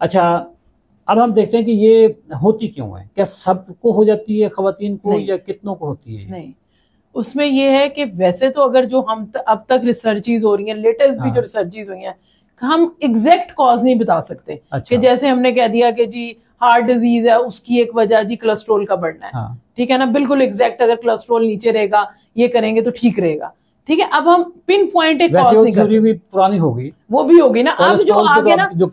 अच्छा, अब हम देखते हैं कि ये होती क्यों है, क्या सबको हो जाती है खवातीन को या कितनों को होती है? नहीं, उसमें ये है कि वैसे तो अगर जो हम अब तक रिसर्चेज हो रही हैं, लेटेस्ट भी जो रिसर्चेज हुई हैं, हम एग्जैक्ट कॉज नहीं बता सकते। कि जैसे हमने कह दिया कि जी हार्ट डिजीज है, उसकी एक वजह जी कोलेस्ट्रॉल का बढ़ना है, ठीक है ना, बिल्कुल एग्जैक्ट अगर कोलेस्ट्रॉल नीचे रहेगा ये करेंगे तो ठीक रहेगा, ठीक है। अब हम पिन पॉइंट एक कॉज नहीं कर सकते, भी पुरानी होगी, वो भी होगी ना। अब जो आगे ना उसकी जो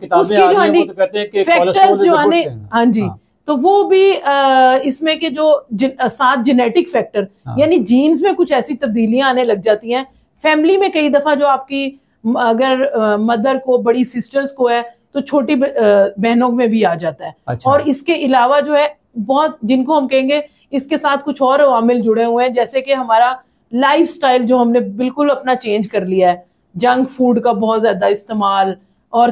फैक्टर्स जो आने, हाँ जी, तो वो भी इसमें के जो 7 जेनेटिक फैक्टर यानी जीन्स में कुछ ऐसी तब्दीलियां आने लग जाती हैं। फैमिली में कई दफा जो आपकी अगर मदर को, बड़ी सिस्टर्स को है तो छोटी बहनों में भी आ जाता है। अच्छा। और इसके अलावा जो है बहुत, जिनको हम कहेंगे इसके साथ कुछ और अवामिल जुड़े हुए हैं, जैसे कि हमारा लाइफस्टाइल जो हमने बिल्कुल अपना चेंज कर लिया है, जंक फूड का बहुत ज्यादा इस्तेमाल और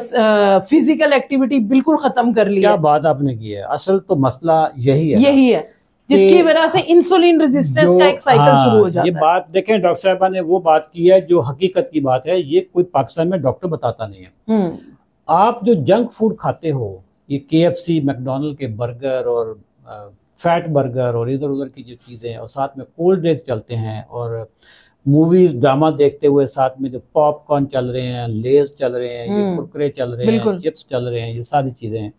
फिजिकल एक्टिविटी बिल्कुल खत्म कर ली। क्या बात आपने की है, असल तो मसला यही है जिसकी वजह से इंसुलिन रेजिस्टेंस का एक साइकिल शुरू हो जाता है। ये बात देखें, डॉक्टर साहबा ने वो बात की है जो हकीकत की बात है, ये कोई पाकिस्तान में डॉक्टर बताता नहीं है। आप जो जंक फूड खाते हो, ये KFC, मैकडोनल्ड के बर्गर और फैट बर्गर और इधर उधर की जो चीज़ें, और साथ में कोल्ड ड्रिंक चलते हैं, और मूवीज ड्रामा देखते हुए साथ में जो पॉपकॉर्न चल रहे हैं, लेज चल रहे हैं, ये कुरकुरे चल रहे हैं, चिप्स चल रहे हैं, ये सारी चीज़ें हैं।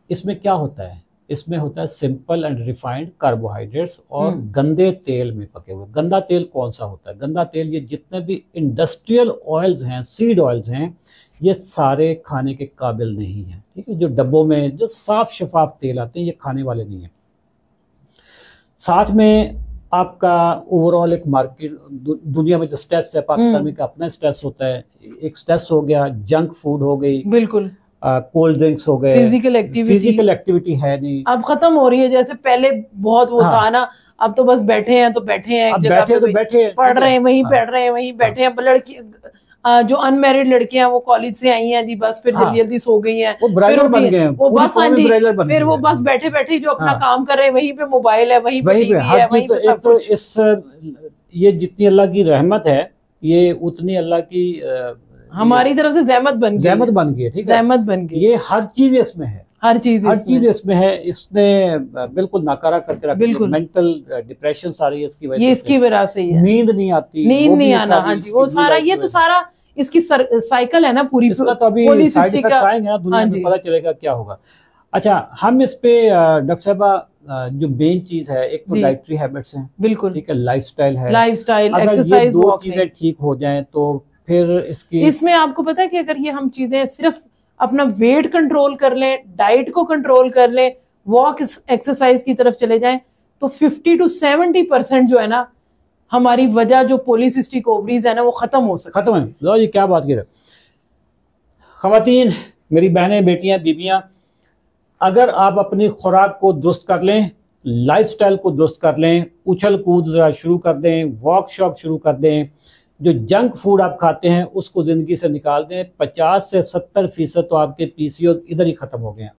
इसमें क्या होता है? इसमें होता है सिंपल एंड रिफाइंड कार्बोहाइड्रेट्स और गंदे तेल में पके हुए। गंदा तेल कौन सा होता है? गंदा तेल ये जितने भी इंडस्ट्रियल ऑयल्स हैं, सीड ऑयल्स हैं, ये सारे खाने के काबिल नहीं है, ठीक है। जो डब्बों में जो साफ शफाफ तेल आते हैं, ये खाने वाले नहीं है। साथ में आपका ओवरऑल एक मार्केट, दुनिया में जो स्ट्रेस है, पाकिस्तान में का अपना स्ट्रेस होता है, एक स्ट्रेस हो गया, जंक फूड हो गई, बिल्कुल कोल्ड ड्रिंक्स हो गए, फिजिकल एक्टिविटी है नहीं, अब खत्म हो रही है। जैसे पहले बहुत वो था ना, अब तो बस बैठे हैं तो बैठे हैं, एक जगह पे बैठे पढ़ रहे हैं वहीं पढ़ रहे हैं वहीं बैठे हैं। लड़की जो अनमैरिड लड़कियां वो कॉलेज से आई हैं जी, बस फिर जल्दी जल्दी सो गई हैं, वो ब्राइलर बन गए हैं, वो बस फिर वो बस बैठे बैठे जो अपना काम कर रहे हैं, वहीं पे मोबाइल है, वहीं पे टीवी है, वहीं पे सब कुछ। इस ये जितनी अल्लाह की रहमत है, ये उतनी अल्लाह की हमारी तरफ से जहमत बन गई है, ठीक है, जहमत बन गई। ये हर चीज इसमें है, हर चीज इसमें है। इसने बिल्कुल नाकारा करके रखा, बिल्कुल मेंटल डिप्रेशन सारी इसकी वजह से, ये इसकी वजह से है। नींद नहीं आती, नींद नहीं आना, हाँ जी, वो सारा, ये तो सारा इसकी साइकिल है ना पूरी। इसका तो अभी साइड इफेक्ट्स आएंगे ना, दुनिया में पता चलेगा क्या होगा। अच्छा, हम इस पे डॉक्टर साहबा जो मेन चीज है, एक तो डाइटरी हैबिट्स हैं, बिल्कुल ठीक है, लाइफस्टाइल है, एक्सरसाइज, दो चीजें ठीक हो जाएं तो फिर इसमें आपको पता है कि अगर ये हम चीजें सिर्फ अपना वेट कंट्रोल कर लें, डाइट को कंट्रोल कर लें, वॉक एक्सरसाइज की तरफ चले जाएं, तो 50 to 70% जो है ना हमारी वजह, जो पॉलीसिस्टिक ओवरीज है ना, वो खत्म हो सकती है। खत्म है। लो जी, क्या बात कर रहे हो खवातीन, मेरी बहनें, बेटियां, बीबियां, अगर आप अपनी खुराक को दुरुस्त कर लें, लाइफस्टाइल को दुरुस्त कर लें, उछल कूद शुरू कर दें, वॉक शॉक शुरू कर दें, जो जंक फूड आप खाते हैं उसको जिंदगी से निकाल दें, 50 से 70% तो आपके PCO इधर ही खत्म हो गए हैं।